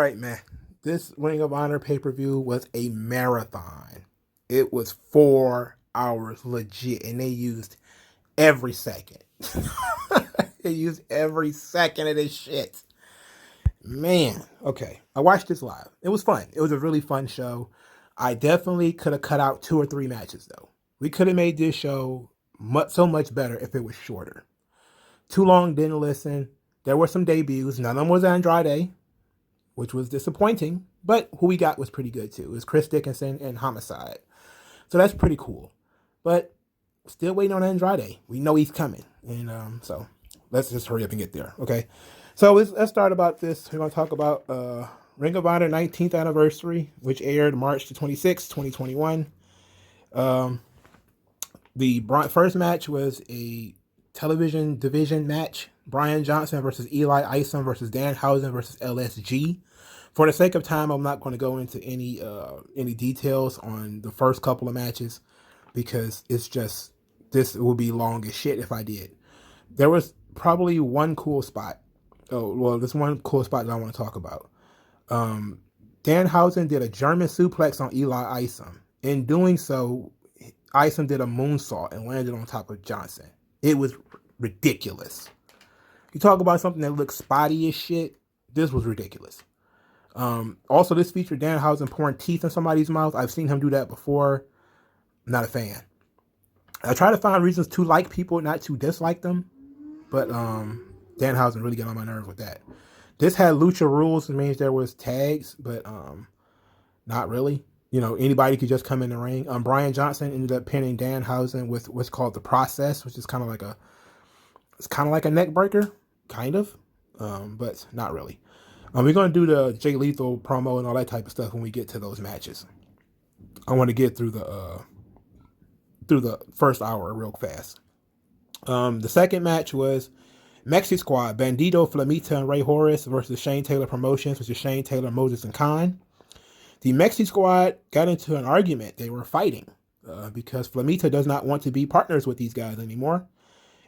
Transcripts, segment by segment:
right, man. This Ring of Honor pay-per-view was a marathon. It was 4 hours legit, and they used every second. They used every second of this shit. Man, okay. I watched this live. It was fun. It was a really fun show. I definitely could have cut out 2 or 3 matches, though. We could have made this show so much better if it was shorter. Too long, didn't listen. There were some debuts. None of them was Andrade, which was disappointing, but who we got was pretty good too. It was Chris Dickinson and Homicide. So that's pretty cool. But still waiting on Andrade. We know he's coming. And so let's just hurry up and get there. Okay. So let's start about this. We're going to talk about Ring of Honor 19th anniversary, which aired March the 26th, 2021. The first match was a television division match. Brian Johnson versus Eli Isom versus Danhausen versus LSG. For the sake of time, I'm not going to go into any details on the first couple of matches because it's just, this would be long as shit if I did. There was probably one cool spot. Oh, well, there's one cool spot that I want to talk about. Danhausen did a German suplex on Eli Isom. In doing so, Isom did a moonsault and landed on top of Johnson. It was ridiculous. You talk about something that looks spotty as shit. This was ridiculous. Also, this featured Danhausen pouring teeth in somebody's mouth. I've seen him do that before. I'm not a fan. I try to find reasons to like people, not to dislike them. But Danhausen really got on my nerves with that. This had lucha rules. It means there was tags, but not really. You know, anybody could just come in the ring. Brian Johnson ended up pinning Danhausen with what's called the process, which is kind of like a neck breaker, kind of, but not really. We're going to do the Jay Lethal promo and all that type of stuff when we get to those matches. I want to get through the first hour real fast. The second match was Mexi Squad, Bandito, Flemita, and Ray Horus versus Shane Taylor Promotions, which is Shane Taylor, Moses, and Khan. The Mexi Squad got into an argument. They were fighting because Flemita does not want to be partners with these guys anymore.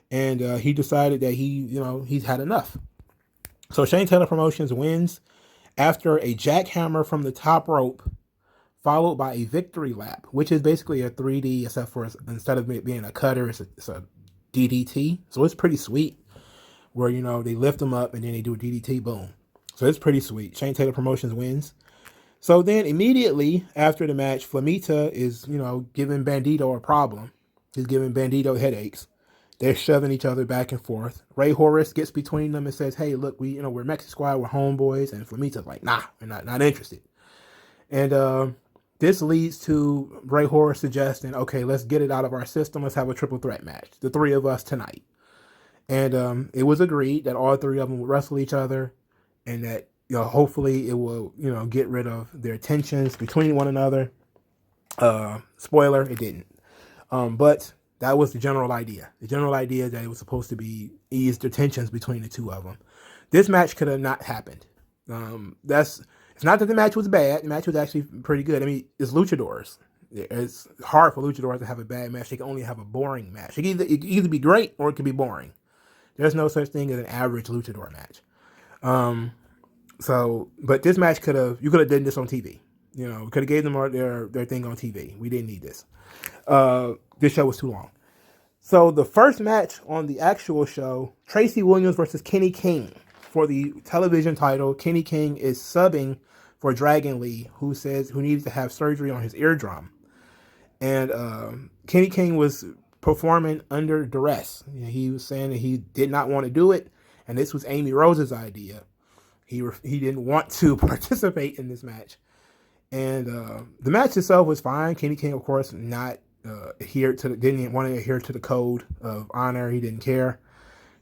And he decided that he's had enough. So Shane Taylor Promotions wins after a jackhammer from the top rope, followed by a victory lap, which is basically a 3D, except for instead of it being a cutter, it's a DDT. So it's pretty sweet, where they lift them up and then they do a DDT, boom. So it's pretty sweet. Shane Taylor Promotions wins. So then immediately after the match, Flemita is giving Bandito a problem. He's giving Bandito headaches. They're shoving each other back and forth. Ray Horus gets between them and says, "Hey, look, we're Mexican Squad, we're homeboys." And Flemita's like, "Nah, we're not interested." And this leads to Ray Horus suggesting, "Okay, let's get it out of our system. Let's have a triple threat match, the three of us tonight." And it was agreed that all three of them would wrestle each other, and that hopefully it will get rid of their tensions between one another. Spoiler, it didn't. But that was the general idea. The general idea that it was supposed to be ease the tensions between the two of them. This match could have not happened. It's not that the match was bad. The match was actually pretty good. I mean, it's luchadors. It's hard for luchadors to have a bad match. They can only have a boring match. It can either be great or it can be boring. There's no such thing as an average luchador match. But this match you could have done this on TV. Could have gave them their thing on TV. We didn't need this. This show was too long. So the first match on the actual show, Tracy Williams versus Kenny King for the television title. Kenny King is subbing for Dragon Lee, who needs to have surgery on his eardrum. And Kenny King was performing under duress. He was saying that he did not want to do it, and this was Amy Rose's idea. He didn't want to participate in this match. And the match itself was fine. Kenny King, of course, didn't want to adhere to the code of honor. He didn't care.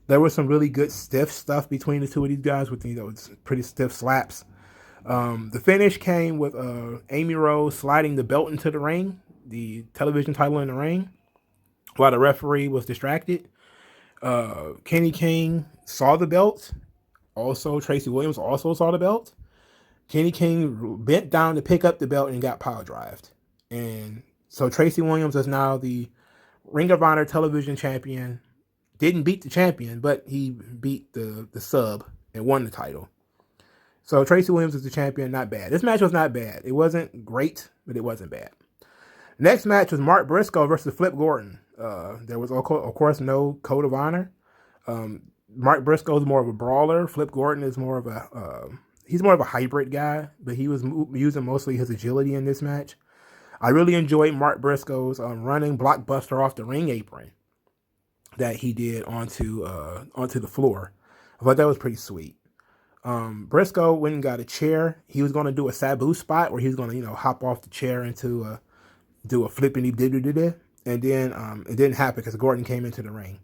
There was some really good stiff stuff between the two of these guys with pretty stiff slaps. The finish came with Amy Rose sliding the belt into the ring, the television title in the ring, while the referee was distracted. Kenny King saw the belt. Also, Tracy Williams also saw the belt. Kenny King bent down to pick up the belt and got pile drived. And so Tracy Williams is now the Ring of Honor television champion. Didn't beat the champion, but he beat the sub and won the title. So Tracy Williams is the champion. Not bad. This match was not bad. It wasn't great, but it wasn't bad. Next match was Mark Briscoe versus Flip Gordon. There was, of course, no code of honor. Mark Briscoe is more of a brawler. Flip Gordon is more of he's more of a hybrid guy, but he was using mostly his agility in this match. I really enjoyed Mark Briscoe's running blockbuster off the ring apron that he did onto the floor. I thought that was pretty sweet. Briscoe went and got a chair. He was going to do a Sabu spot where he was going to, hop off the chair into do a flippity did, and then it didn't happen because Gordon came into the ring.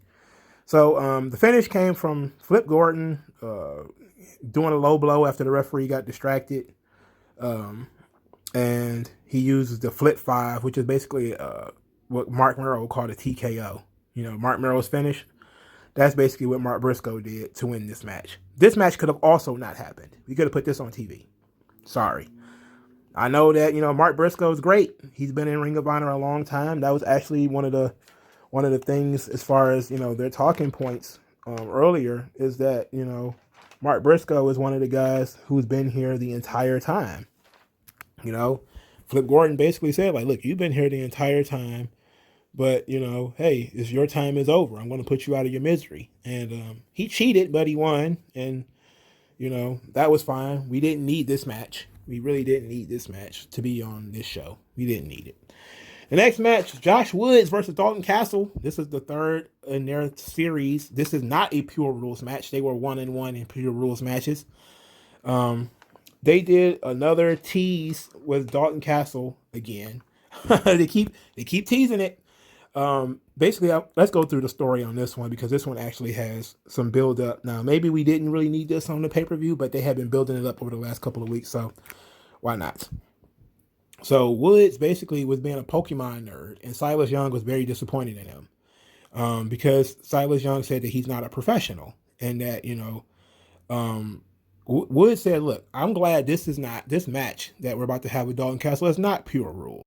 So the finish came from Flip Gordon doing a low blow after the referee got distracted, and he uses the Flip 5, which is basically what Mark Merrow called a TKO. Mark Merrow's finish. That's basically what Mark Briscoe did to win this match. This match could have also not happened. We could have put this on TV. Sorry. I know that, Mark Briscoe is great. He's been in Ring of Honor a long time. That was actually one of the things as far as, their talking points earlier is that, Mark Briscoe is one of the guys who's been here the entire time. Flip Gordon basically said, look, you've been here the entire time, but, hey, your time is over. I'm going to put you out of your misery. And he cheated, but he won. And, that was fine. We didn't need this match. We really didn't need this match to be on this show. We didn't need it. The next match, Josh Woods versus Dalton Castle. This is the third in their series. This is not a Pure Rules match. They were 1-1 in Pure Rules matches. They did another tease with Dalton Castle again. They keep teasing it. Basically, let's go through the story on this one because this one actually has some build up. Now, maybe we didn't really need this on the pay-per-view, but they have been building it up over the last couple of weeks, so why not? So Woods basically was being a Pokemon nerd, and Silas Young was very disappointed in him because Silas Young said that he's not a professional, and that Woods said, "Look, I'm glad this match that we're about to have with Dalton Castle is not Pure Rules.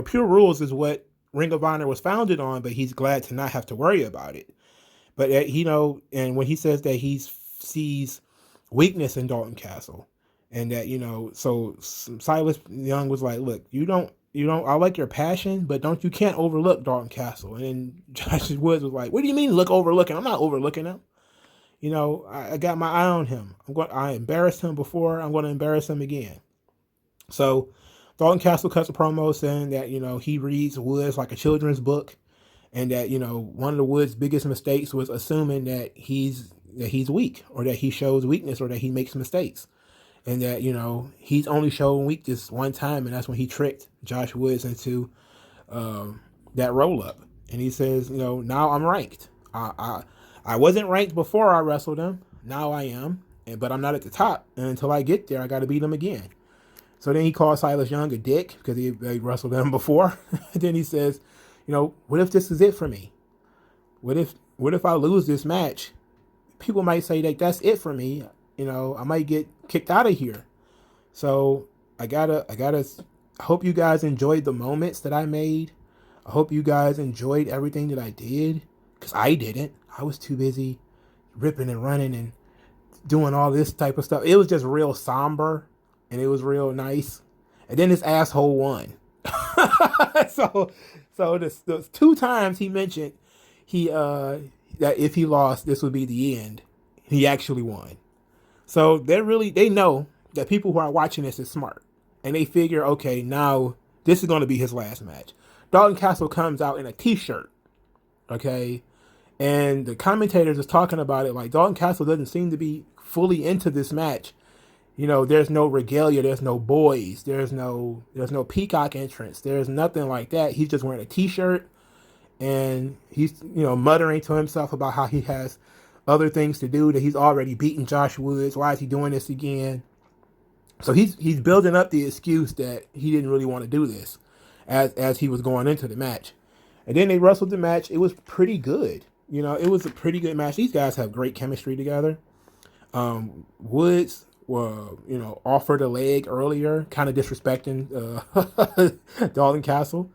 Pure Rules is what Ring of Honor was founded on, but he's glad to not have to worry about it. But and when he says that he sees weakness in Dalton Castle, and that so Silas Young was like, look, you don't. I like your passion, but you can't overlook Dalton Castle. And then Josh Woods was like, what do you mean overlooking? I'm not overlooking him. I got my eye on him. I embarrassed him before. I'm going to embarrass him again. So Dalton Castle cuts a promo saying that, he reads Woods like a children's book, and that, one of the Woods' biggest mistakes was assuming that he's weak, or that he shows weakness, or that he makes mistakes. And that, he's only shown weakness one time, and that's when he tricked Josh Woods into that roll-up. And he says, now I'm ranked. I wasn't ranked before I wrestled him. Now I am, but I'm not at the top. And until I get there, I got to beat him again. So then he calls Silas Young a dick because he wrestled him before. And then he says, what if this is it for me? What if I lose this match? People might say that that's it for me. I might get kicked out of here. So I hope you guys enjoyed the moments that I made. I hope you guys enjoyed everything that I did, because I didn't. I was too busy ripping and running and doing all this type of stuff. It was just real somber, and it was real nice. And then this asshole won. so the 2 times he mentioned that if he lost, this would be the end. He actually won. So they know that people who are watching this is smart, and they figure, okay, now this is going to be his last match. Dalton Castle comes out in a t-shirt, okay, and the commentators is talking about it like Dalton Castle doesn't seem to be fully into this match. There's no regalia, there's no boys, there's no peacock entrance, there's nothing like that. He's just wearing a t-shirt, and he's muttering to himself about how he has other things to do, that he's already beaten Josh Woods. Why is he doing this again? So he's building up the excuse that he didn't really want to do this as he was going into the match. And then they wrestled the match. It was pretty good. It was a pretty good match. These guys have great chemistry together. Woods offered a leg earlier, kind of disrespecting Dalton Castle.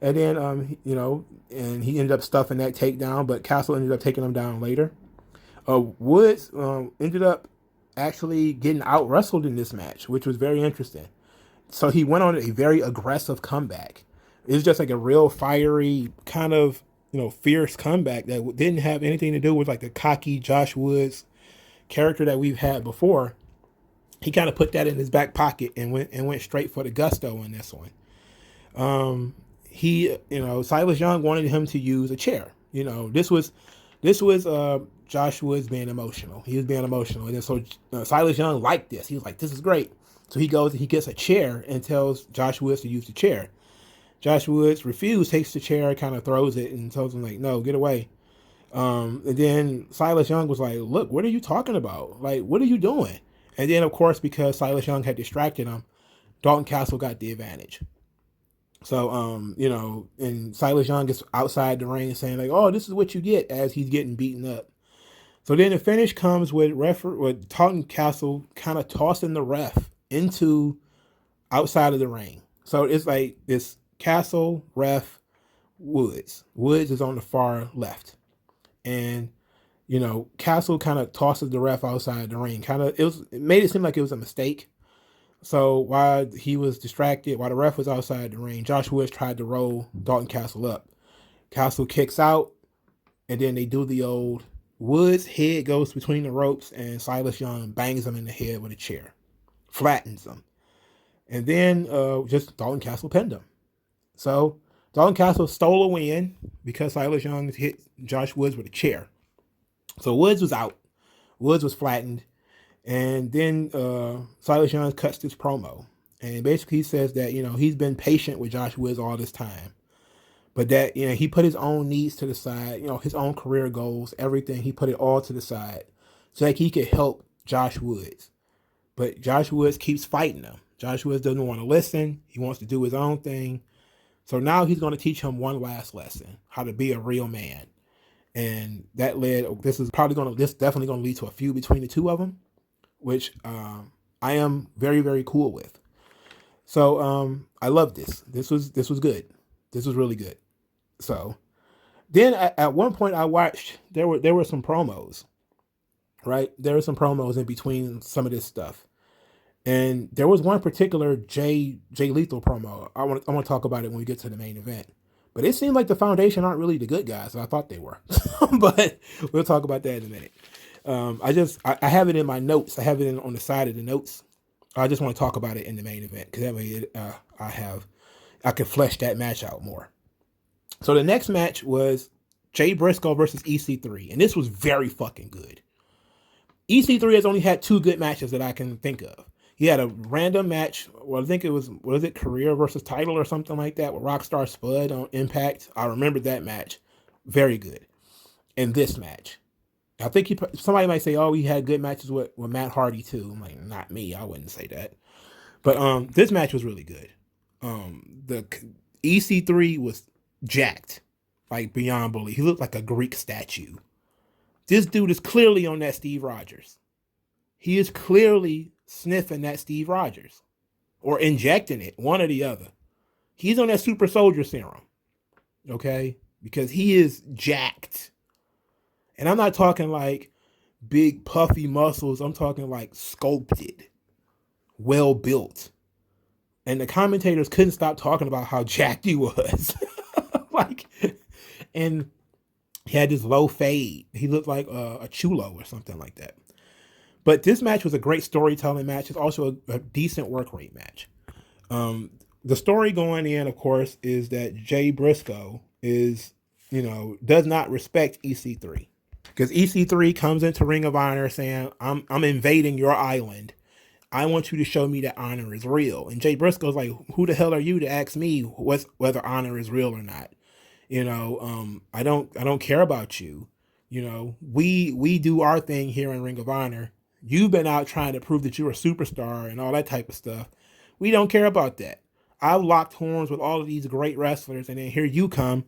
And then, and he ended up stuffing that takedown, but Castle ended up taking him down later. Woods ended up actually getting out wrestled in this match, which was very interesting. So he went on a very aggressive comeback. It was just like a real fiery kind of, fierce comeback that didn't have anything to do with like the cocky Josh Woods character that we've had before. He kind of put that in his back pocket and went straight for the gusto in this one. Silas Young wanted him to use a chair. This was Josh Woods being emotional. He was being emotional, and so Silas Young liked this. He was like, "This is great." So he goes and he gets a chair and tells Josh Woods to use the chair. Josh Woods refuses, takes the chair, kind of throws it, and tells him like, "No, get away." And then Silas Young was like, "Look, what are you talking about? Like, what are you doing?" And then, of course, because Silas Young had distracted him, Dalton Castle got the advantage. So, and Silas Young is outside the ring saying like, "Oh, this is what you get," as he's getting beaten up. So then the finish comes with Dalton Castle kind of tossing the ref into outside of the ring. So it's like this Castle, ref, Woods. Woods is on the far left. And, Castle kind of tosses the ref outside the ring. It made it seem like it was a mistake. So while he was distracted, while the ref was outside the ring, Josh Woods tried to roll Dalton Castle up. Castle kicks out, and then they do the old Woods' head goes between the ropes, and Silas Young bangs him in the head with a chair, flattens him. And then just Dalton Castle pinned him. So Dalton Castle stole a win because Silas Young hit Josh Woods with a chair. So Woods was out. Woods was flattened. And then Silas Young cuts this promo. And basically he says that, he's been patient with Josh Woods all this time. But that, he put his own needs to the side, his own career goals, everything. He put it all to the side so that he could help Josh Woods. But Josh Woods keeps fighting him. Josh Woods doesn't want to listen. He wants to do his own thing. So now he's going to teach him one last lesson, how to be a real man. And this is definitely going to lead to a feud between the two of them, which I am very, very cool with. So I love this. This was good. This was really good. So then at one point I watched, there were some promos, right? There were some promos in between some of this stuff. And there was one particular Jay Lethal promo. I want to talk about it when we get to the main event. But it seemed like the Foundation aren't really the good guys. I thought they were. But we'll talk about that in a minute. I have it in my notes. I have it on the side of the notes. I just want to talk about it in the main event because that way I can flesh that match out more. So the next match was Jay Briscoe versus EC3. And this was very fucking good. EC3 has only had 2 good matches that I can think of. He had a random match. Well, I think it was career versus title or something like that with Rockstar Spud on Impact. I remember that match. Very good. And this match, I think somebody might say, "Oh, he had good matches with Matt Hardy too." I'm like, not me. I wouldn't say that. But this match was really good. The EC3 was jacked, like beyond belief. He looked like a Greek statue. This dude is clearly on that Steve Rogers. He is clearly sniffing that Steve Rogers or injecting it, one or the other. He's on that super soldier serum, okay? Because he is jacked. And I'm not talking like big puffy muscles. I'm talking like sculpted, well built. And the commentators couldn't stop talking about how jacked he was. And he had this low fade. He looked like a chulo or something like that. But this match was a great storytelling match. It's also a decent work rate match. The story going in, of course, is that Jay Briscoe does not respect EC3. Because EC3 comes into Ring of Honor saying, I'm invading your island. I want you to show me that honor is real. And Jay Briscoe's like, who the hell are you to ask me whether honor is real or not? I don't care about you. We do our thing here in Ring of Honor. You've been out trying to prove that you're a superstar and all that type of stuff. We don't care about that. I've locked horns with all of these great wrestlers, and then here you come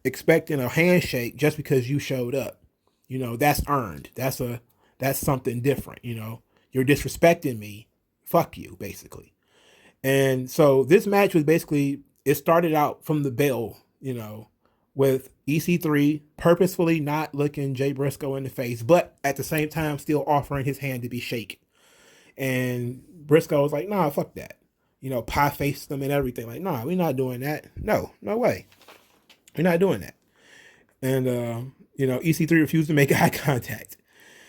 expecting a handshake just because you showed up. That's earned. That's something different. You're disrespecting me. Fuck you, basically. And so this match was basically, it started out from the bell, with EC3 purposefully not looking Jay Briscoe in the face, but at the same time still offering his hand to be shaken. And Briscoe was like, nah, fuck that. You know, pie faced them and everything. Like, nah, we're not doing that. No, no way. We're not doing that. And, you know, EC3 refused to make eye contact.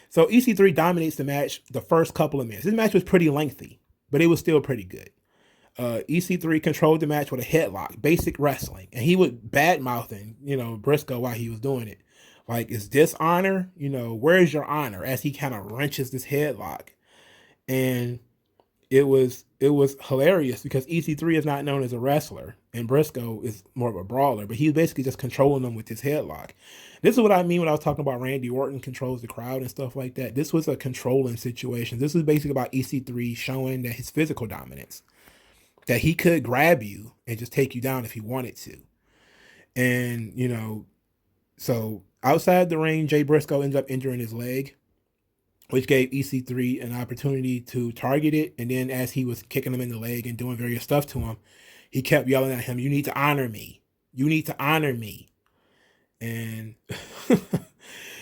So EC3 dominates the match the first couple of minutes. This match was pretty lengthy, but it was still pretty good. EC3 controlled the match with a headlock, basic wrestling. And he was bad mouthing, you know, Briscoe while he was doing it. Like, is this honor? You know, where's your honor? As he kind of wrenches this headlock. And it was hilarious because EC3 is not known as a wrestler and Briscoe is more of a brawler, but he's basically just controlling them with his headlock. This is what I mean when I was talking about Randy Orton controls the crowd and stuff like that. This was a controlling situation. This was basically about EC3 showing that his physical dominance, that he could grab you and just take you down if he wanted to. And, you know, so outside the ring, Jay Briscoe ends up injuring his leg, which gave EC3 an opportunity to target it. And then as he was kicking him in the leg and doing various stuff to him, he kept yelling at him, you need to honor me. You need to honor me. And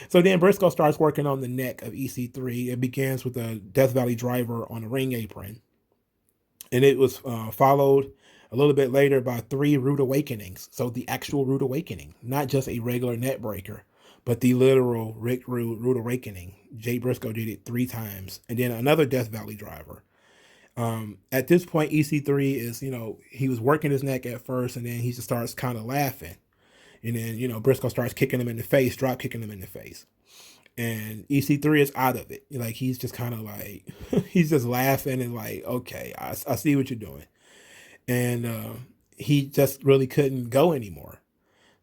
so then Briscoe starts working on the neck of EC3. It begins with a Death Valley driver on a ring apron. And it was followed a little bit later by 3 rude awakenings. So the actual rude awakening, not just a regular net breaker, but the literal Rick Rude awakening. Jay Briscoe did it 3 times. And then another Death Valley driver. At this point, EC3 is, you know, he was working his neck at first, and then he just starts kind of laughing. And then, you know, Briscoe starts kicking him in the face, drop kicking him in the face. And EC3 is out of it. Like, he's just kind of like, he's just laughing and like, okay, I see what you're doing. And he just really couldn't go anymore.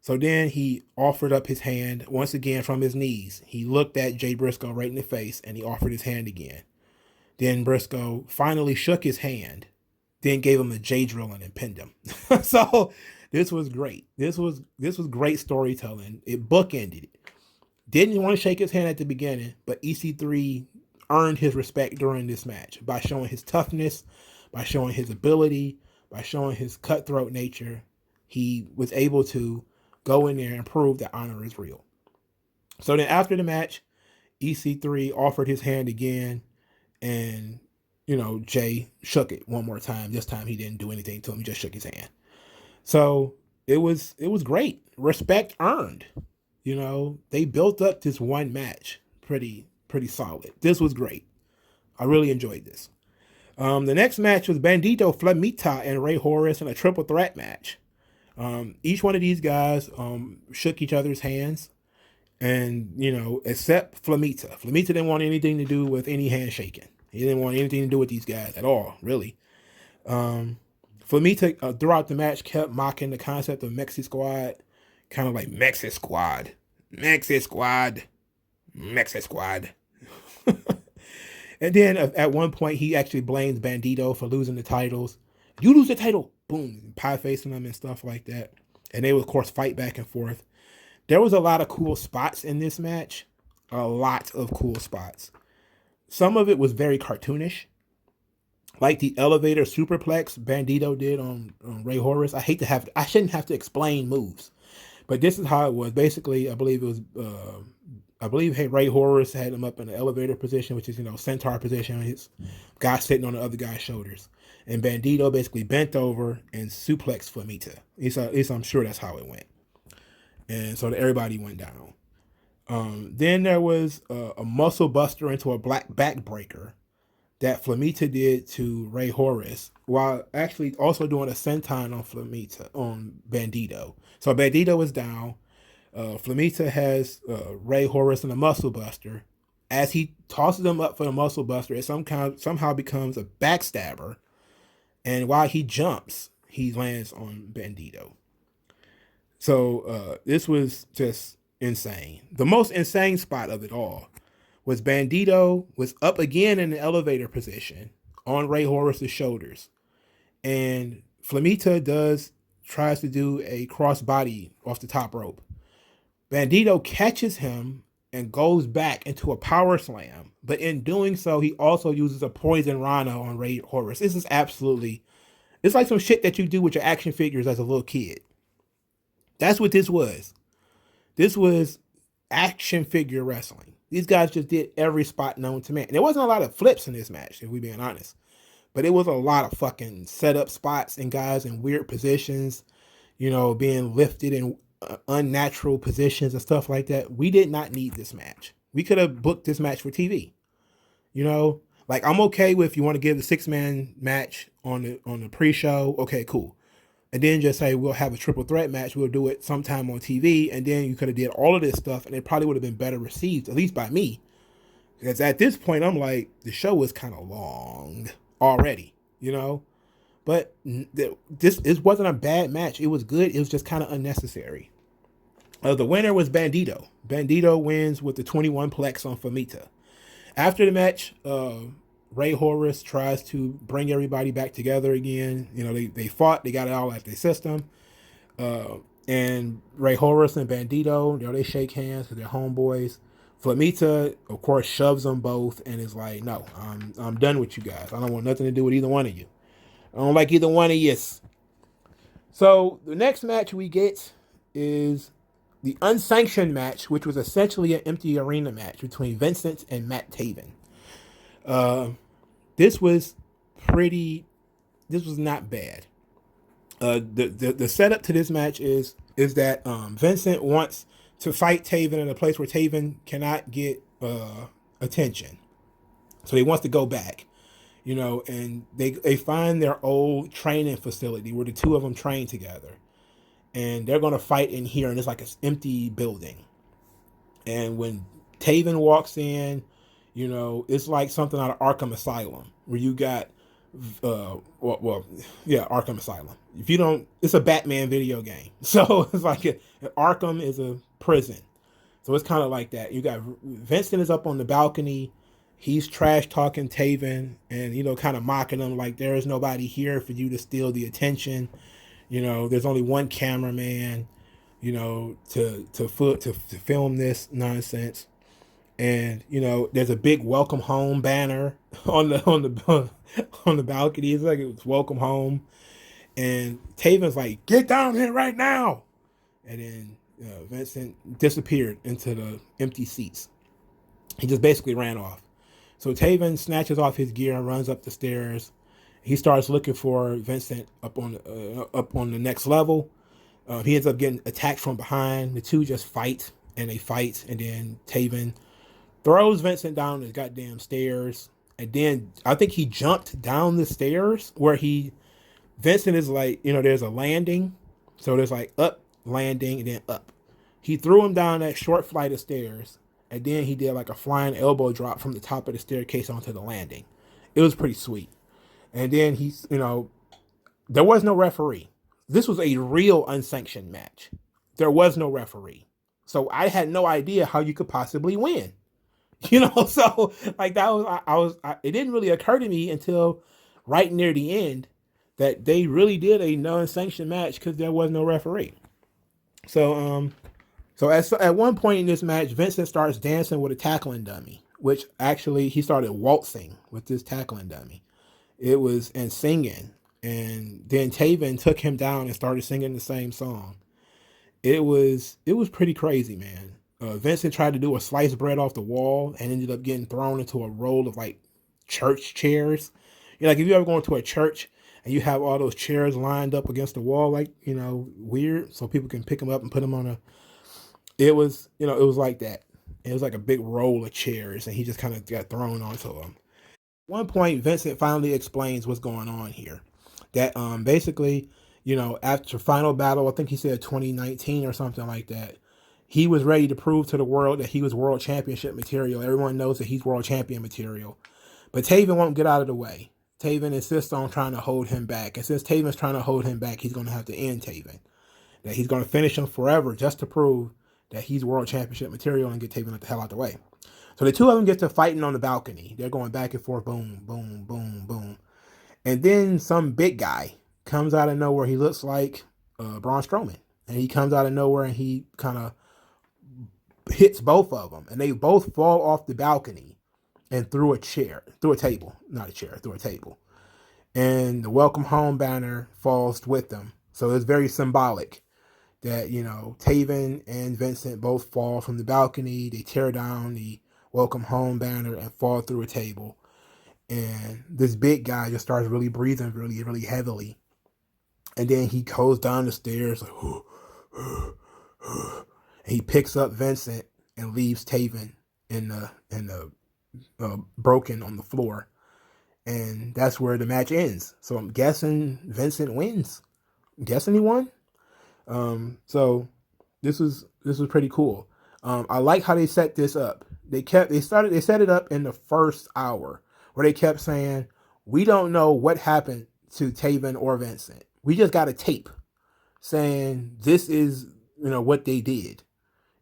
So then he offered up his hand once again from his knees. He looked at Jay Briscoe right in the face and he offered his hand again. Then Briscoe finally shook his hand, then gave him a J drill and pinned him. So this was great. This was great storytelling. It bookended it. Didn't want to shake his hand at the beginning, but EC3 earned his respect during this match by showing his toughness, by showing his ability, by showing his cutthroat nature. He was able to go in there and prove that honor is real. So then after the match, EC3 offered his hand again, and, you know, Jay shook it one more time. This time he didn't do anything to him. He just shook his hand. So it was great. Respect earned. You know, they built up this one match pretty solid. This was great. I really enjoyed this. The next match was Bandito, Flemita, and Rey Horus in a triple threat match. Each one of these guys shook each other's hands, and, you know, except Flemita. Flemita didn't want anything to do with any handshaking. He didn't want anything to do with these guys at all, really. Flemita, throughout the match, kept mocking the concept of Mexi Squad, kind of like Mexi Squad. And then at one point, he actually blames Bandito for losing the titles. You lose the title. Boom. Pie facing them and stuff like that. And they would, of course, fight back and forth. There was a lot of cool spots in this match. A lot of cool spots. Some of it was very cartoonish. Like the elevator superplex Bandito did on Rey Horus. I shouldn't have to explain moves. But this is how it was. Basically, I believe Rey Horus had him up in the elevator position, which is, you know, centaur position. His guy sitting on the other guy's shoulders. And Bandito basically bent over and suplexed Flemita. At least I'm sure that's how it went. And so everybody went down. Then there was a muscle buster into a black backbreaker that Flemita did to Rey Horus, while actually also doing a senton on Bandito. So Bandito was down. Flemita has Rey Horus in a muscle buster. As he tosses him up for the muscle buster, it somehow becomes a backstabber. And while he jumps, he lands on Bandito. So this was just insane. The most insane spot of it all was Bandito was up again in the elevator position on Rey Horus' shoulders. And Flemita tries to do a crossbody off the top rope. Bandito catches him and goes back into a power slam. But in doing so, he also uses a poison rana on Rey Horus. This is it's like some shit that you do with your action figures as a little kid. That's what this was. This was action figure wrestling. These guys just did every spot known to man. And there wasn't a lot of flips in this match, if we're being honest. But it was a lot of fucking setup spots and guys in weird positions, being lifted in unnatural positions and stuff like that. We did not need this match. We could have booked this match for TV. Like I'm okay with if you want to give the 6-man match on the pre-show. Okay, cool. And then just say we'll have a triple threat match. We'll do it sometime on TV, and then you could have did all of this stuff, and it probably would have been better received, at least by me. Because at this point, I'm like, the show was kind of long already, But this wasn't a bad match. It was good. It was just kind of unnecessary. The winner was Bandito. Bandito wins with the 21 plex on Flemita. After the match, Horus tries to bring everybody back together again. They fought. They got it all out their system. And Horus and Bandito, they shake hands because they're homeboys. Flemita, of course, shoves them both and is like, no, I'm done with you guys. I don't want nothing to do with either one of you. I don't like either one of you. So the next match we get is the Unsanctioned Match, which was essentially an empty arena match between Vincent and Matt Taven. This was not bad. The setup to this match is that Vincent wants to fight Taven in a place where Taven cannot get attention. So he wants to go back, and they find their old training facility where the two of them train together. And they're going to fight in here, and it's like an empty building. And when Taven walks in, it's like something out of Arkham Asylum, where you got, Arkham Asylum. If you don't, it's a Batman video game. So it's like Arkham is a prison. So it's kind of like that. You got Vincent is up on the balcony. He's trash talking Taven and, kind of mocking him like there is nobody here for you to steal the attention. There's only one cameraman, to film this nonsense. And, there's a big welcome home banner on the balcony. It's like it was welcome home. And Taven's like, get down here right now. And then Vincent disappeared into the empty seats. He just basically ran off. So Taven snatches off his gear and runs up the stairs. He starts looking for Vincent up on the next level. He ends up getting attacked from behind. The two just fight, and then Taven throws Vincent down the goddamn stairs. And then I think he jumped down the stairs where Vincent is like, there's a landing. So there's like up, landing, and then up. He threw him down that short flight of stairs, and then he did like a flying elbow drop from the top of the staircase onto the landing. It was pretty sweet. And then there was no referee. This was a real unsanctioned match. There was no referee. So I had no idea how you could possibly win. So like it didn't really occur to me until right near the end that they really did a non-sanctioned match because there was no referee. So at one point in this match, Vincent starts dancing with a tackling dummy, which actually he started waltzing with this tackling dummy. And singing. And then Taven took him down and started singing the same song. It was pretty crazy, man. Vincent tried to do a sliced bread off the wall and ended up getting thrown into a roll of like church chairs. Like if you ever go into a church and you have all those chairs lined up against the wall, like, weird, so people can pick them up and put them on it was like that. It was like a big roll of chairs, and he just kind of got thrown onto them. At one point, Vincent finally explains what's going on here. That basically, after final battle, I think he said 2019 or something like that, he was ready to prove to the world that he was world championship material. Everyone knows that he's world champion material. But Taven won't get out of the way. Taven insists on trying to hold him back. And since Taven's trying to hold him back, he's going to have to end Taven. That he's going to finish him forever just to prove that he's world championship material and get Taven the hell out the way. So the two of them get to fighting on the balcony. They're going back and forth, boom, boom, boom, boom. And then some big guy comes out of nowhere. He looks like Braun Strowman. And he comes out of nowhere and he kind of hits both of them. And they both fall off the balcony and through a table. And the welcome home banner falls with them. So it's very symbolic that, Taven and Vincent both fall from the balcony. They tear down the welcome home banner and fall through a table. And this big guy just starts really breathing really, really heavily. And then he goes down the stairs like, and he picks up Vincent and leaves Taven in the broken on the floor. And that's where the match ends. So I'm guessing Vincent wins. I'm guessing he won. So this was pretty cool. I like how they set this up. They set it up in the first hour where they kept saying, we don't know what happened to Taven or Vincent. We just got a tape saying this is, what they did.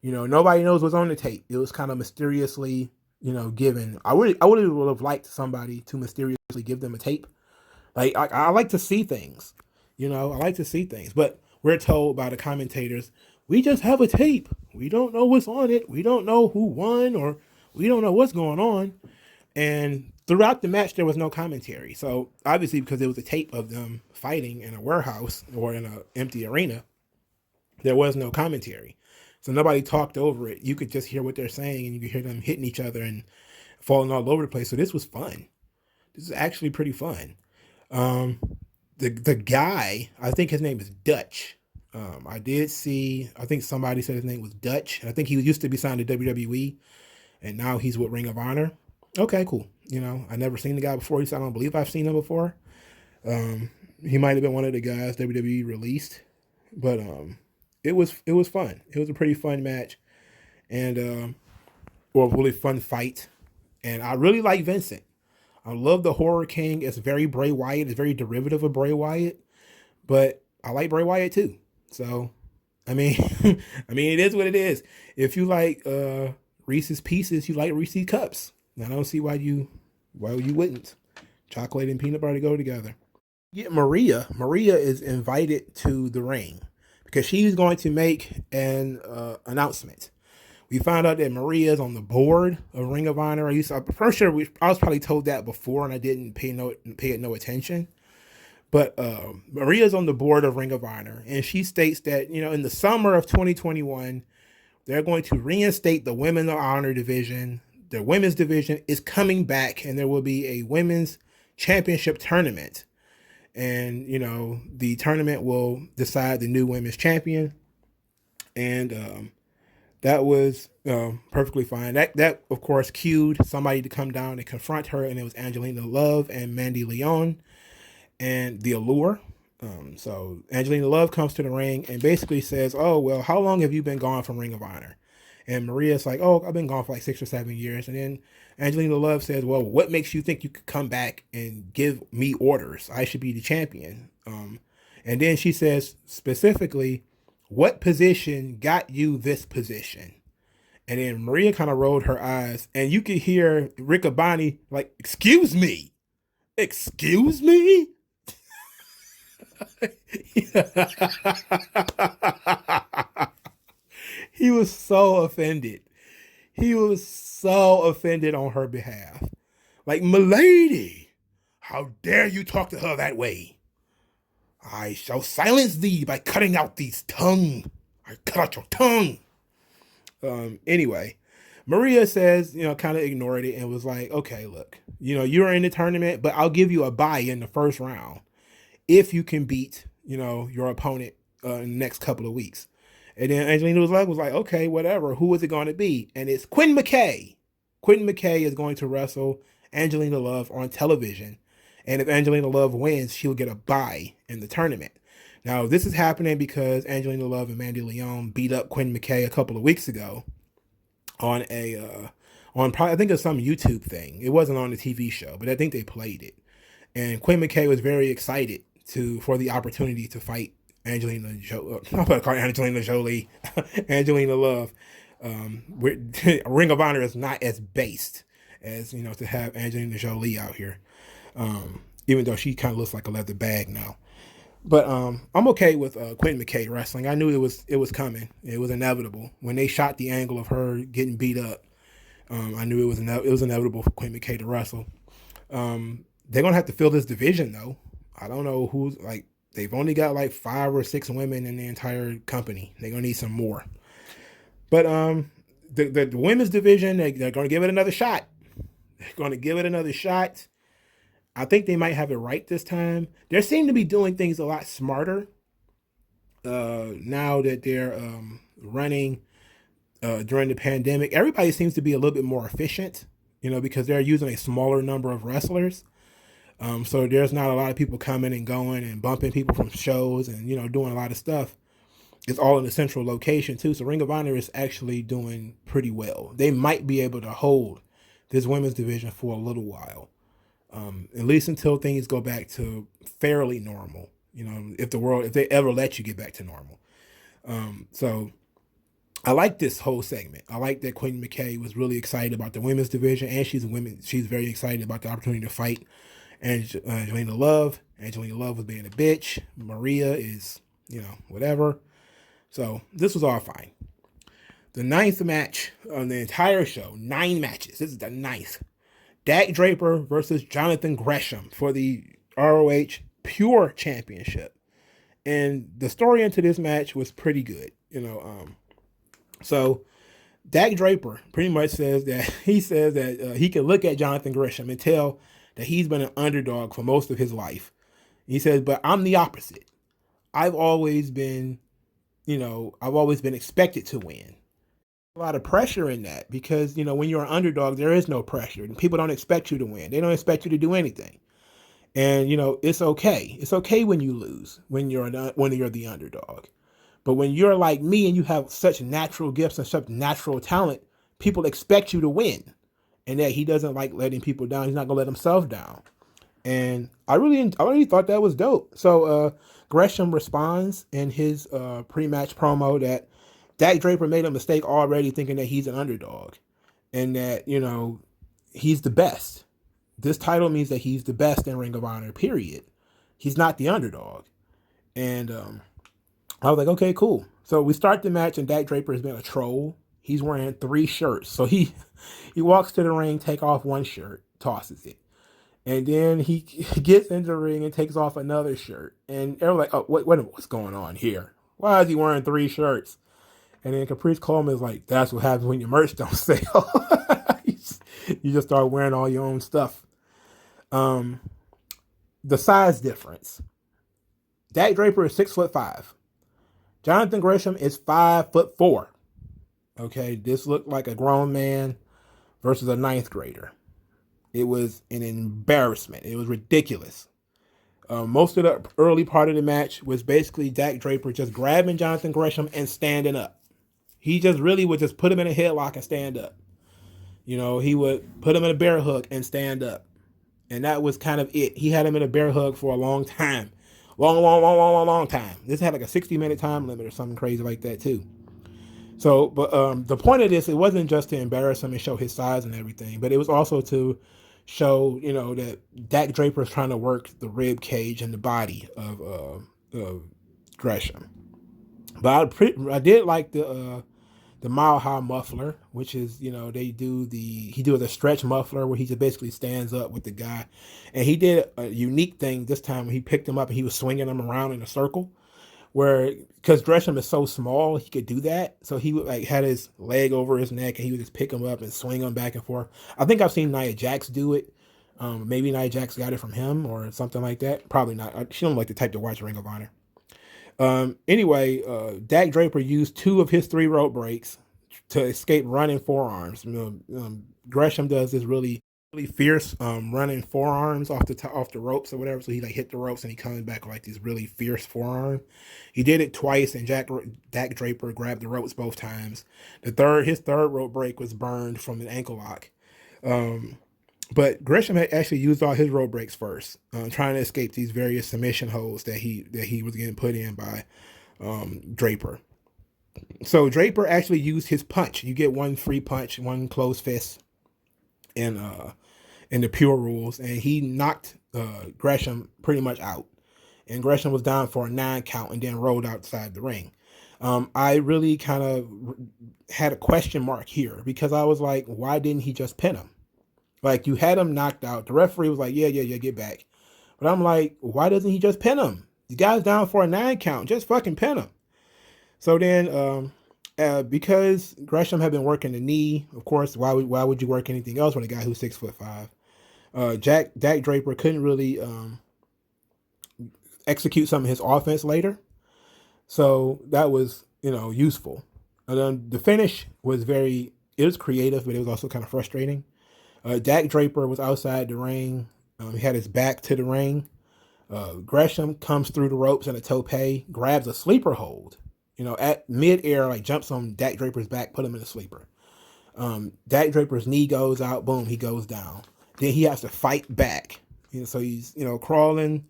Nobody knows what's on the tape. It was kind of mysteriously, given. I would have liked somebody to mysteriously give them a tape. Like I like to see things. I like to see things. But we're told by the commentators, we just have a tape. We don't know what's on it. We don't know who won, or we don't know what's going on. And throughout the match, there was no commentary. So obviously, because it was a tape of them fighting in a warehouse or in an empty arena, there was no commentary. So nobody talked over it. You could just hear what they're saying, and you could hear them hitting each other and falling all over the place. So this was fun. This is actually pretty fun. The guy, I think his name is Dutch. I think somebody said his name was Dutch. And I think he used to be signed to WWE, and now he's with Ring of Honor. Okay, cool. I never seen the guy before. I don't believe I've seen him before. He might have been one of the guys WWE released, but it was fun. It was a pretty fun match, and or a really fun fight. And I really like Vincent. I love the Horror King. It's very Bray Wyatt. It's very derivative of Bray Wyatt, but I like Bray Wyatt too. So, I mean, it is what it is. If you like Reese's Pieces, you like Reese's Cups. I don't see why you wouldn't. Chocolate and peanut butter go together. Get Maria. Maria is invited to the ring because she's going to make an announcement. We found out that Maria is on the board of Ring of Honor. I'm pretty sure I was probably told that before, and I didn't pay no attention. But Maria's on the board of Ring of Honor, and she states that in the summer of 2021, they're going to reinstate the Women of Honor division. The women's division is coming back, and there will be a women's championship tournament. And, the tournament will decide the new women's champion. And that was perfectly fine. That, of course, cued somebody to come down and confront her, and it was Angelina Love and Mandy Leon and The Allure. So Angelina Love comes to the ring and basically says, oh, well, how long have you been gone from Ring of Honor? And Maria's like, oh, I've been gone for like 6 or 7 years. And then Angelina Love says, well, what makes you think you could come back and give me orders? I should be the champion. And then she says specifically, what position got you this position? And then Maria kind of rolled her eyes, and you could hear Riccaboni like, excuse me? Excuse me? He was so offended. He was so offended on her behalf. Like, milady, how dare you talk to her that way? I shall silence thee by cutting out these tongue. I cut out your tongue. Anyway, Maria says, kind of ignored it and was like, okay, look, you're in the tournament, but I'll give you a bye in the first round if you can beat, your opponent in the next couple of weeks. And then Angelina was like, okay, whatever. Who is it going to be? And it's Quinn McKay. Quinn McKay is going to wrestle Angelina Love on television. And if Angelina Love wins, she'll get a bye in the tournament. Now, this is happening because Angelina Love and Mandy Leon beat up Quinn McKay a couple of weeks ago on I think it was some YouTube thing. It wasn't on the TV show, but I think they played it. And Quinn McKay was very excited for the opportunity to fight Angelina Jolie, Angelina Love. Ring of Honor is not as based as, to have Angelina Jolie out here. Even though she kind of looks like a leather bag now. But I'm okay with Quinn McKay wrestling. I knew it was coming. It was inevitable. When they shot the angle of her getting beat up, I knew it was inevitable for Quinn McKay to wrestle. They're going to have to fill this division, though. I don't know they've only got like 5 or 6 women in the entire company. They're going to need some more. But the women's division, they're going to give it another shot. They're going to give it another shot. I think they might have it right this time. They seem to be doing things a lot smarter now that they're running during the pandemic. Everybody seems to be a little bit more efficient, because they're using a smaller number of wrestlers. So there's not a lot of people coming and going and bumping people from shows and, doing a lot of stuff. It's all in a central location too. So Ring of Honor is actually doing pretty well. They might be able to hold this women's division for a little while. At least until things go back to fairly normal, if they ever let you get back to normal. So I like this whole segment. I like that Queen McKay was really excited about the women's division, and she's very excited about the opportunity to fight Angelina Love. Angelina Love was being a bitch. Maria is, whatever. So this was all fine. The 9th match on the entire show, 9 matches. This is the 9th. Dak Draper versus Jonathan Gresham for the ROH Pure Championship. And the story into this match was pretty good, So Dak Draper pretty much says that he can look at Jonathan Gresham and tell that he's been an underdog for most of his life. He says, but I'm the opposite. I've always been expected to win. A lot of pressure in that because, when you're an underdog, there is no pressure. And people don't expect you to win. They don't expect you to do anything. And, it's okay. It's okay when you lose, when you're the underdog. But when you're like me and you have such natural gifts and such natural talent, people expect you to win. And that he doesn't like letting people down. He's not going to let himself down. And I really thought that was dope. So Gresham responds in his pre-match promo that Dak Draper made a mistake already thinking that he's an underdog. And that, he's the best. This title means that he's the best in Ring of Honor, period. He's not the underdog. And I was like, okay, cool. So we start the match and Dak Draper has been a troll. He's wearing 3 shirts. So he walks to the ring, take off one shirt, tosses it. And then he gets into the ring and takes off another shirt. And everyone's like, oh, what's going on here? Why is he wearing 3 shirts? And then Caprice Coleman is like, that's what happens when your merch don't sell. You just start wearing all your own stuff. The size difference. Dak Draper is 6'5". Jonathan Gresham is 5'4". Okay, this looked like a grown man versus a 9th grader. It was an embarrassment. It was ridiculous. Most of the early part of the match was basically Dak Draper just grabbing Jonathan Gresham and standing up. He just really would just put him in a headlock and stand up. He would put him in a bear hug and stand up. And that was kind of it. He had him in a bear hug for a long time. Long time. This had like a 60-minute time limit or something crazy like that too. So, but the point of this, it wasn't just to embarrass him and show his size and everything, but it was also to show, that Dak Draper is trying to work the rib cage and the body of Gresham. But I did like the Mile High muffler, which is, he do the stretch muffler where he just basically stands up with the guy. And he did a unique thing this time when he picked him up and he was swinging him around in a circle because Gresham is so small, he could do that. So he would had his leg over his neck and he would just pick him up and swing him back and forth. I think I've seen Nia Jax do it. Maybe Nia Jax got it from him or something like that. Probably not. She don't like the type to watch Ring of Honor. Anyway, Dak Draper used 2 of his 3 rope breaks to escape running forearms. Gresham does this really fierce running forearms off the ropes or whatever. So he hit the ropes and he comes back with this really fierce forearm. He did it twice and Dak Draper grabbed the ropes both times. His third rope break was burned from an ankle lock. But Gresham had actually used all his rope breaks first, trying to escape these various submission holds that he was getting put in by Draper. So Draper actually used his punch. You get 1 free punch, 1 closed fist in the Pure rules, and he knocked Gresham pretty much out. And Gresham was down for a 9 count and then rolled outside the ring. I really kind of had a question mark here because I was like, why didn't he just pin him? You had him knocked out. The referee was like, yeah, get back. But I'm like, why doesn't he just pin him? The guy's down for a 9 count. Just fucking pin him. So then Because Gresham had been working the knee, of course, why would you work anything else when a guy who's 6'5"? Dak Draper couldn't really execute some of his offense later, so that was useful. And then the finish was it was creative, but it was also kind of frustrating. Dak Draper was outside the ring. He had his back to the ring. Gresham comes through the ropes in a tope, grabs a sleeper hold. At mid-air, like jumps on Dak Draper's back, put him in a sleeper. Dak Draper's knee goes out, boom, he goes down. Then he has to fight back. So he's crawling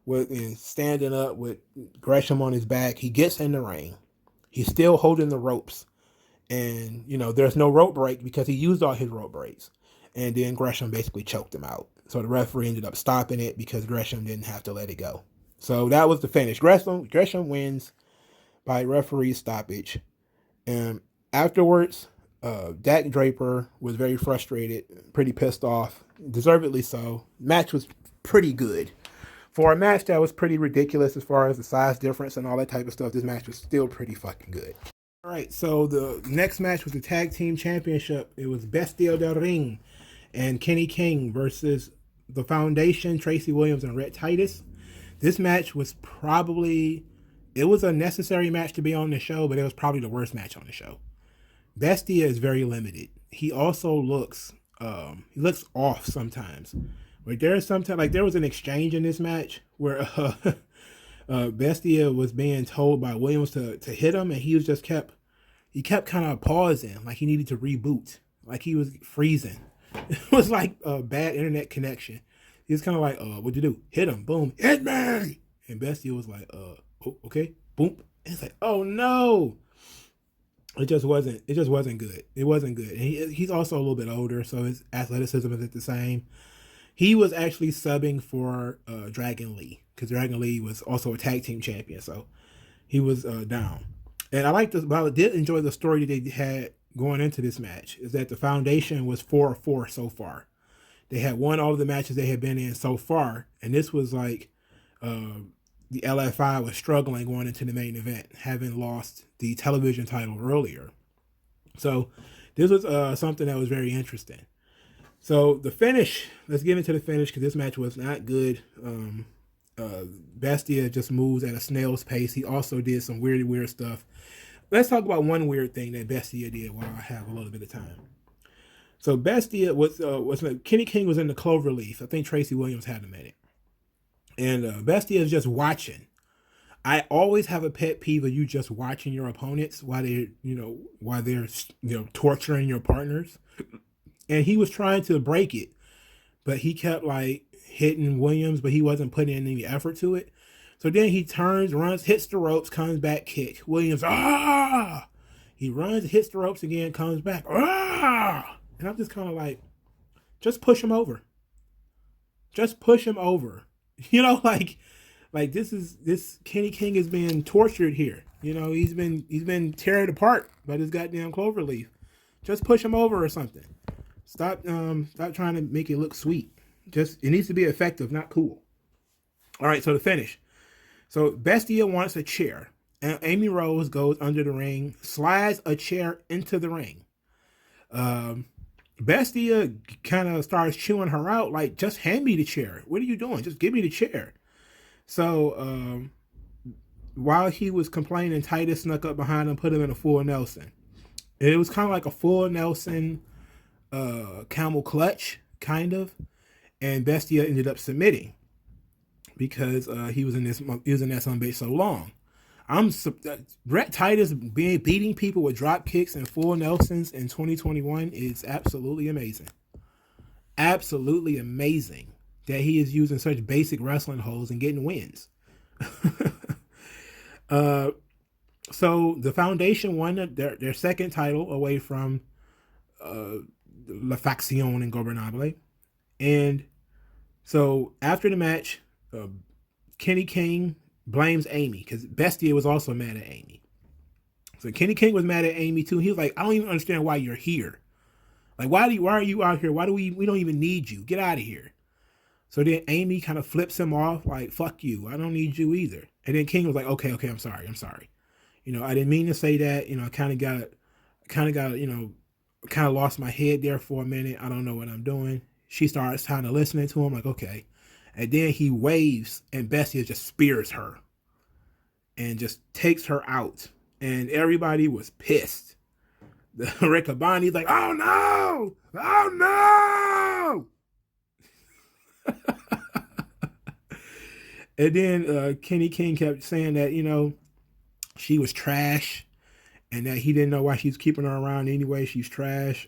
and standing up with Gresham on his back. He gets in the ring. He's still holding the ropes. And, there's no rope break because he used all his rope breaks. And then Gresham basically choked him out. So the referee ended up stopping it because Gresham didn't have to let it go. So that was the finish. Gresham wins by referee stoppage. And afterwards, Dak Draper was very frustrated, pretty pissed off, deservedly so. Match was pretty good. For a match that was pretty ridiculous as far as the size difference and all that type of stuff, this match was still pretty fucking good. All right, so the next match was the Tag Team Championship. It was Bestia del Ring and Kenny King versus the Foundation, Tracy Williams and Rhett Titus. This match was it was a necessary match to be on the show, but it was probably the worst match on the show. Bestia is very limited. He also looks off sometimes. But there's sometimes, like there was an exchange in this match where Bestia was being told by Williams to hit him, and he kept kind of pausing, like he needed to reboot, like he was freezing. It was like a bad internet connection. He was kind of like, what'd you do? Hit him, boom, hit me. And Bestia was like, okay, boom. And it's like, oh no. It just wasn't good. It wasn't good. And he's also a little bit older, so his athleticism isn't the same. He was actually subbing for Dragon Lee, because Dragon Lee was also a tag team champion, so he was down. And I did enjoy the story that they had going into this match, is that the Foundation was 4-4 so far. They had won all of the matches they had been in so far, and this was like the LFI was struggling going into the main event, having lost the television title earlier. So this was something that was very interesting. So the finish, let's get into the finish because this match was not good. Bestia just moves at a snail's pace. He also did some weird stuff. Let's talk about one weird thing that Bestia did while I have a little bit of time. So Bestia was Kenny King was in the cloverleaf. I think Tracy Williams had him in it. And Bestia is just watching. I always have a pet peeve of you just watching your opponents while they're torturing your partners. And he was trying to break it, but he kept like hitting Williams, but he wasn't putting in any effort to it. So then he turns, runs, hits the ropes, comes back, kick. Williams, He runs, hits the ropes again, comes back, And I'm just kind of like, just push him over. Just push him over. Like this Kenny King is being tortured here. He's been teared apart by this goddamn cloverleaf. Just push him over or something. Stop trying to make it look sweet. It needs to be effective, not cool. All right, so the finish. So Bestia wants a chair, and Amy Rose goes under the ring, slides a chair into the ring. Bestia kind of starts chewing her out, like, just hand me the chair. What are you doing? Just give me the chair. So while he was complaining, Titus snuck up behind him, put him in a full Nelson. It was kind of like a full Nelson camel clutch, kind of. And Bestia ended up submitting because he was in that bitch so long. Rhett Titus beating people with drop kicks and full Nelsons in 2021 is absolutely amazing. Absolutely amazing that he is using such basic wrestling holds and getting wins. So the Foundation won their second title away from La Facción Ingobernable. And so after the match, Kenny King blames Amy because Bestia was also mad at Amy. So Kenny King was mad at Amy too. He was like, I don't even understand why you're here. Like, why are you out here? Why do we don't even need you? Get out of here. So then Amy kind of flips him off like, fuck you. I don't need you either. And then King was like, okay, I'm sorry. I didn't mean to say that. I kind of got, kind of lost my head there for a minute. I don't know what I'm doing. She starts kind of listening to him, like, okay. And then he waves, and Bessie just spears her and just takes her out. And everybody was pissed. The Riccaboni's like, oh no! Oh no! And then Kenny King kept saying that, she was trash and that he didn't know why she's keeping her around anyway. She's trash.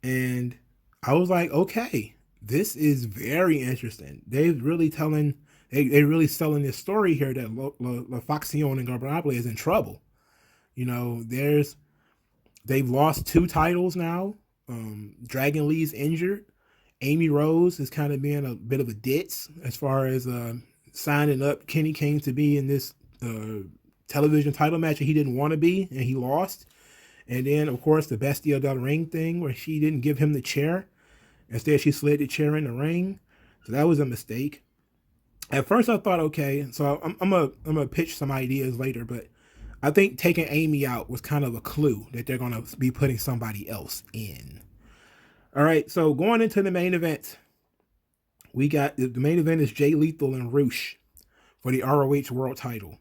And I was like, okay, this is very interesting. They're really selling this story here that La Facción Ingobernable is in trouble. They've lost 2 titles now. Dragon Lee's injured. Amy Rose is kind of being a bit of a ditz as far as signing up Kenny King to be in this television title match that he didn't want to be, and he lost. And then, of course, the Bestia del Ring thing where she didn't give him the chair. Instead, she slid the chair in the ring. So that was a mistake. At first, I thought, okay, so I'm gonna pitch some ideas later, but I think taking Amy out was kind of a clue that they're going to be putting somebody else in. All right, so going into the main event, we got the main event is Jay Lethal and Roosh for the ROH World Title.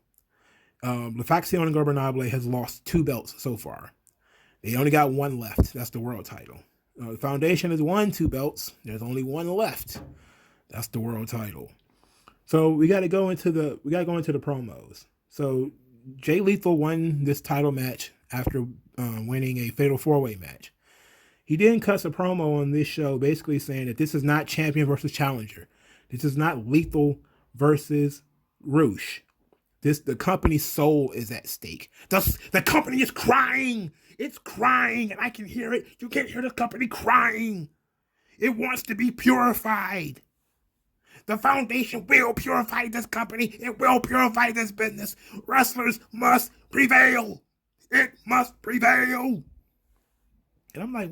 La Facción Ingobernable has lost 2 belts so far. They only got 1 left. That's the world title. The Foundation has won 2 belts. There's only 1 left. That's the world title. So we got to go into the promos. So Jay Lethal won this title match after winning a Fatal 4-Way match. He then cuts a promo on this show basically saying that this is not champion versus challenger. This is not Lethal versus Roosh. The company's soul is at stake. The company is crying. It's crying, and I can hear it. You can't hear the company crying. It wants to be purified. The Foundation will purify this company. It will purify this business. Wrestlers must prevail. It must prevail. And I'm like,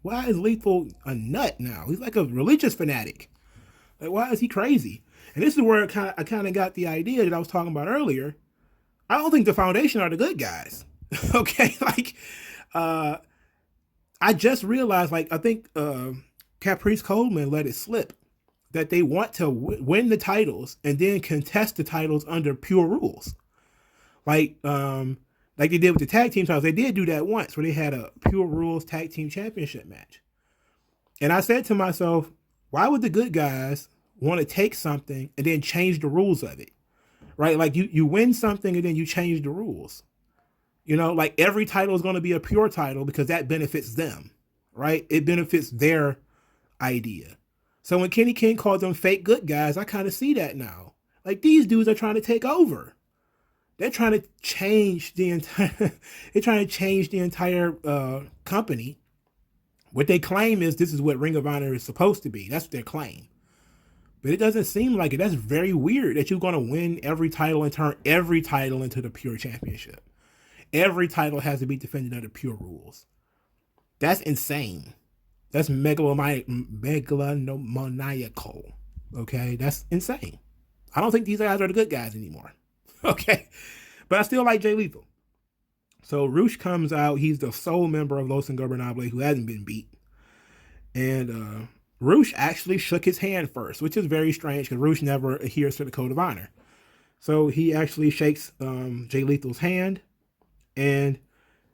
why is Lethal a nut now? He's like a religious fanatic. Like, why is he crazy? And this is where I kind of got the idea that I was talking about earlier. I don't think the Foundation are the good guys. Okay, I just realized, I think Caprice Coleman let it slip that they want to win the titles and then contest the titles under pure rules. Like they did with the tag team titles. They did do that once where they had a pure rules tag team championship match. And I said to myself, why would the good guys want to take something and then change the rules of it? Right? Like you win something and then you change the rules. Like every title is going to be a pure title because that benefits them, right? It benefits their idea. So when Kenny King called them fake good guys, I kind of see that now. Like these dudes are trying to take over. They're trying to change the entire company. What they claim is this is what Ring of Honor is supposed to be. That's their claim. But it doesn't seem like it. That's very weird that you're going to win every title and turn every title into the pure championship. Every title has to be defended under pure rules. That's insane. That's megalomaniacal. Okay, that's insane. I don't think these guys are the good guys anymore. Okay, but I still like Jay Lethal. So Roosh comes out. He's the sole member of Los Ingobernables who hasn't been beat. And Roosh actually shook his hand first, which is very strange because Roosh never adheres to the code of honor. So he actually shakes Jay Lethal's hand. And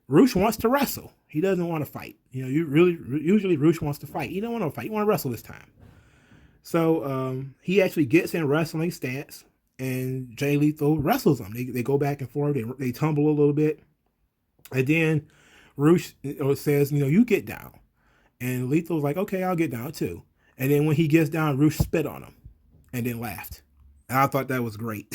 Roosh wants to wrestle. He doesn't want to fight. Usually Roosh wants to fight. He don't want to fight. He want to wrestle this time. So he actually gets in wrestling stance, and Jay Lethal wrestles him. They go back and forth. They tumble a little bit. And then Roosh says, you get down. And Lethal's like, okay, I'll get down too. And then when he gets down, Roosh spit on him and then laughed. And I thought that was great.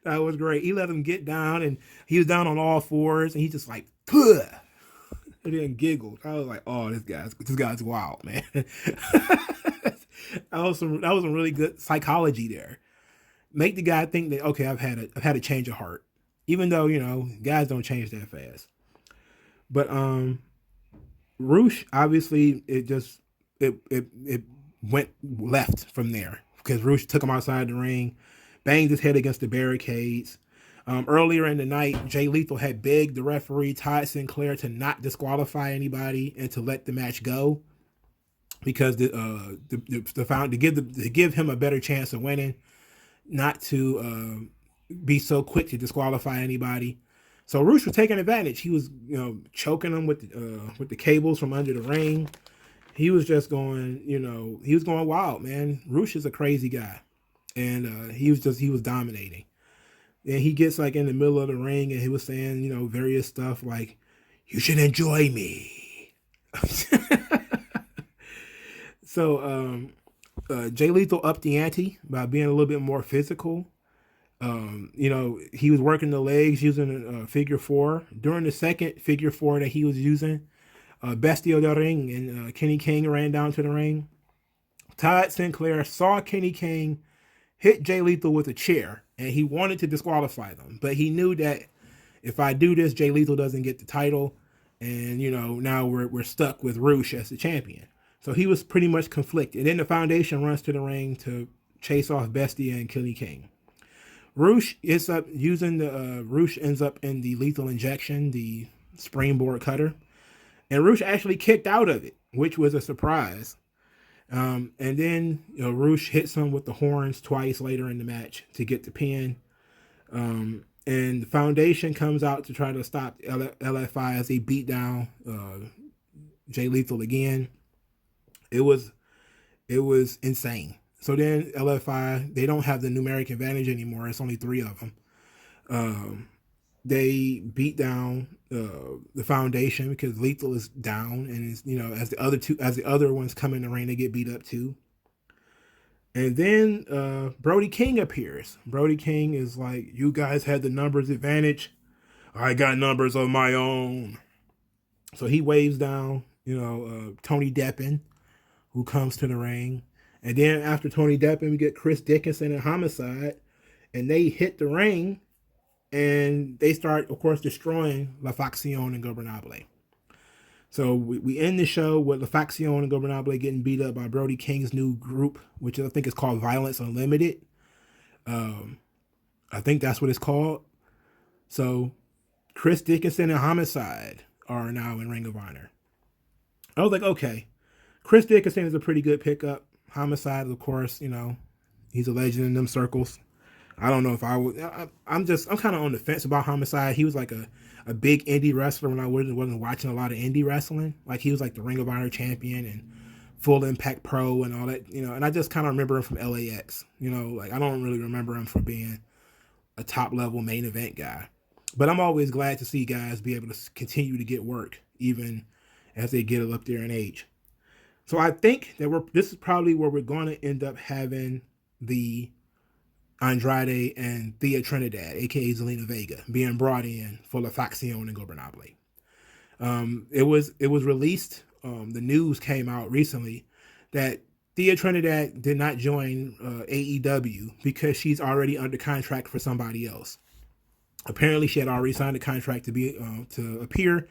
That was great. He let him get down, and he was down on all fours, and he just like, puh, and then giggled. I was like, oh, this guy's wild, man. that was some really good psychology there. Make the guy think that, okay, I've had a change of heart, even though guys don't change that fast. But Roosh, obviously, it went left from there because Roosh took him outside the ring, banged his head against the barricades. Earlier in the night, Jay Lethal had begged the referee Todd Sinclair to not disqualify anybody and to let the match go because to give him a better chance of winning, not to be so quick to disqualify anybody. So Roosh was taking advantage. He was, choking him with the cables from under the ring. He was just going, he was going wild, man. Roosh is a crazy guy, and he was dominating. And he gets like in the middle of the ring, and he was saying, various stuff like, "You should enjoy me." So Jay Lethal upped the ante by being a little bit more physical. He was working the legs using a figure four. During the second figure four that he was using, Bestia del Ring and Kenny King ran down to the ring. Todd Sinclair saw Kenny King hit Jay Lethal with a chair, and he wanted to disqualify them. But he knew that if I do this, Jay Lethal doesn't get the title, and now we're stuck with Roosh as the champion. So he was pretty much conflicted. And then the Foundation runs to the ring to chase off Bestia and Kenny King. Roosh ends up in the lethal injection, the springboard cutter, and Roosh actually kicked out of it, which was a surprise. And then Roosh hits him with the horns twice later in the match to get the pin. And the Foundation comes out to try to stop LFI as they beat down Jay Lethal again. It was insane. So then LFI, they don't have the numeric advantage anymore. It's only 3 of them. They beat down the Foundation because Lethal is down, and as the other ones come in the ring, they get beat up too. And then Brody King appears. Brody King is like, "You guys had the numbers advantage. I got numbers of my own." So he waves down, Tony Deppen, who comes to the ring. And then after Tony Deppen, we get Chris Dickinson and Homicide, and they hit the ring, and they start, of course, destroying La Facción and Gobernable. So we end the show with La Facción and Gobernable getting beat up by Brody King's new group, which I think is called Violence Unlimited. I think that's what it's called. So Chris Dickinson and Homicide are now in Ring of Honor. I was like, okay, Chris Dickinson is a pretty good pickup. Homicide, of course, he's a legend in them circles. I don't know if I would. I'm kind of on the fence about Homicide. He was like a big indie wrestler when I wasn't watching a lot of indie wrestling. Like he was like the Ring of Honor champion and Full Impact Pro and all that, and I just kind of remember him from LAX. Like I don't really remember him for being a top level main event guy. But I'm always glad to see guys be able to continue to get work even as they get up there in age. So I think that this is probably where we're going to end up having the Andrade and Thea Trinidad, aka Zelina Vega, being brought in for La Facción and Gobernable. It was released. The news came out recently that Thea Trinidad did not join AEW because she's already under contract for somebody else. Apparently, she had already signed a contract to appear.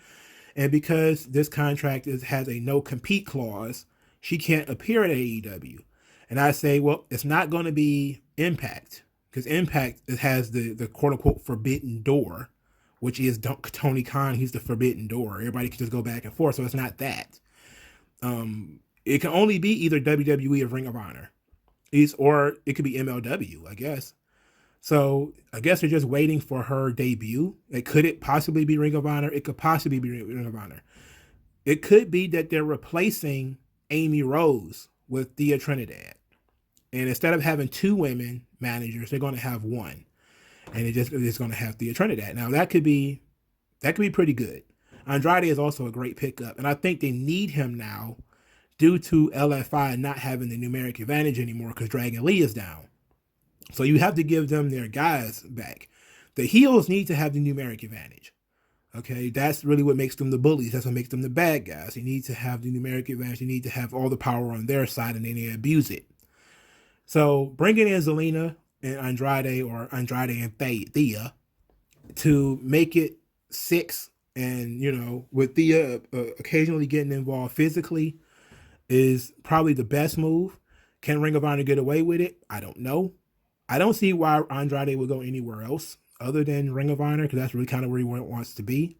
And because this contract has a no-compete clause, she can't appear at AEW. And I say, well, it's not going to be Impact, because Impact has the quote-unquote forbidden door, which is Tony Khan. He's the forbidden door. Everybody can just go back and forth, so it's not that. It can only be either WWE or Ring of Honor. Or it could be MLW, I guess. So I guess they're just waiting for her debut. Could it possibly be Ring of Honor? It could possibly be Ring of Honor. It could be that they're replacing Amy Rose with Thea Trinidad. And instead of having 2 women managers, they're going to have 1. And it's going to have Thea Trinidad. Now that could be pretty good. Andrade is also a great pickup. And I think they need him now due to LFI not having the numeric advantage anymore because Dragon Lee is down. So you have to give them their guys back. The heels need to have the numeric advantage. Okay, that's really what makes them the bullies. That's what makes them the bad guys. They need to have the numeric advantage. They need to have all the power on their side, and then they abuse it. So bringing in Zelina and Andrade, or Andrade and Thea, to make it 6, and with Thea occasionally getting involved physically, is probably the best move. Can Ring of Honor get away with it? I don't know. I don't see why Andrade would go anywhere else. other than Ring of Honor, because that's really kind of where he wants to be.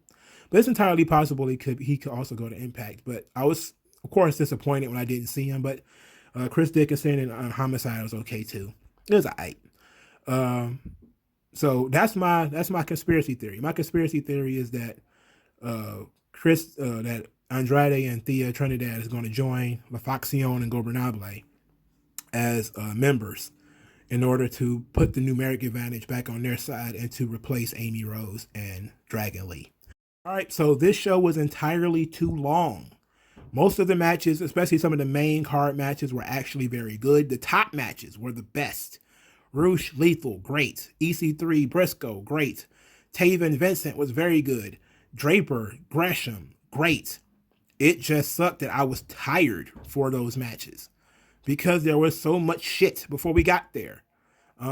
But it's entirely possible he could also go to Impact. But I was, of course, disappointed when I didn't see him. But Chris Dickinson and Homicide was okay too. It was alright. So that's my conspiracy theory. My conspiracy theory is that that Andrade and Thea Trinidad is going to join La Facción and Gobernable as members in order to put the numeric advantage back on their side and to replace Amy Rose and Dragon Lee. All right, so this show was entirely too long. Most of the matches, especially some of the main card matches, were actually very good. The top matches were the best. Roosh, Lethal, great. EC3, Briscoe, great. Taven, Vincent was very good. Draper, Gresham, great. It just sucked that I was tired for those matches because there was so much shit before we got there.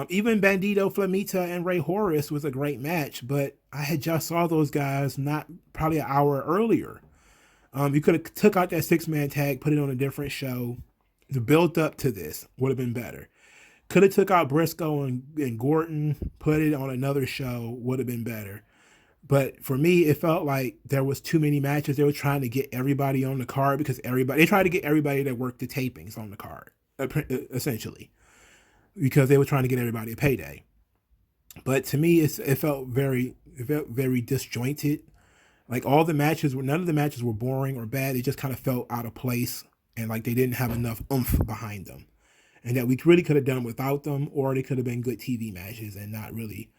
Even Bandito, Flemita, and Ray Horus was a great match, but I had just saw those guys not probably an hour earlier. You could have took out that 6-man tag, put it on a different show. The build up to this would have been better. Could have took out Briscoe and Gordon, put it on another show, would have been better. But for me, it felt like there was too many matches. They were trying to get everybody on the card because they tried to get everybody that worked the tapings on the card, essentially, because they were trying to get everybody a payday. But to me, it felt very disjointed. Like none of the matches were boring or bad. It just kind of felt out of place and like they didn't have enough oomph behind them. And that we really could have done without them, or they could have been good TV matches and not really.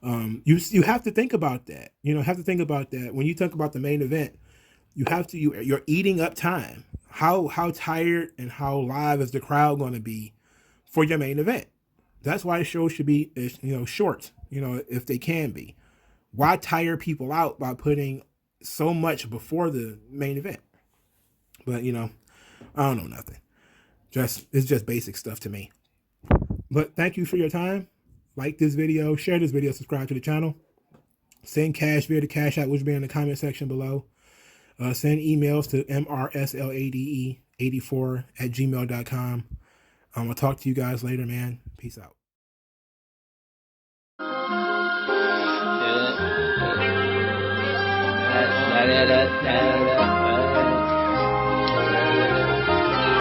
You have to think about that. Have to think about that when you talk about the main event. You have to. You're eating up time. How tired and how live is the crowd going to be for your main event? That's why the show should be short. If they can be. Why tire people out by putting so much before the main event? But I don't know nothing. It's just basic stuff to me. But thank you for your time. Like this video, share this video, subscribe to the channel. Send cash via the Cash App, which will be in the comment section below. Send emails to mrslade84@gmail.com. I'll talk to you guys later, man. Peace out. Da, da, da, da, da.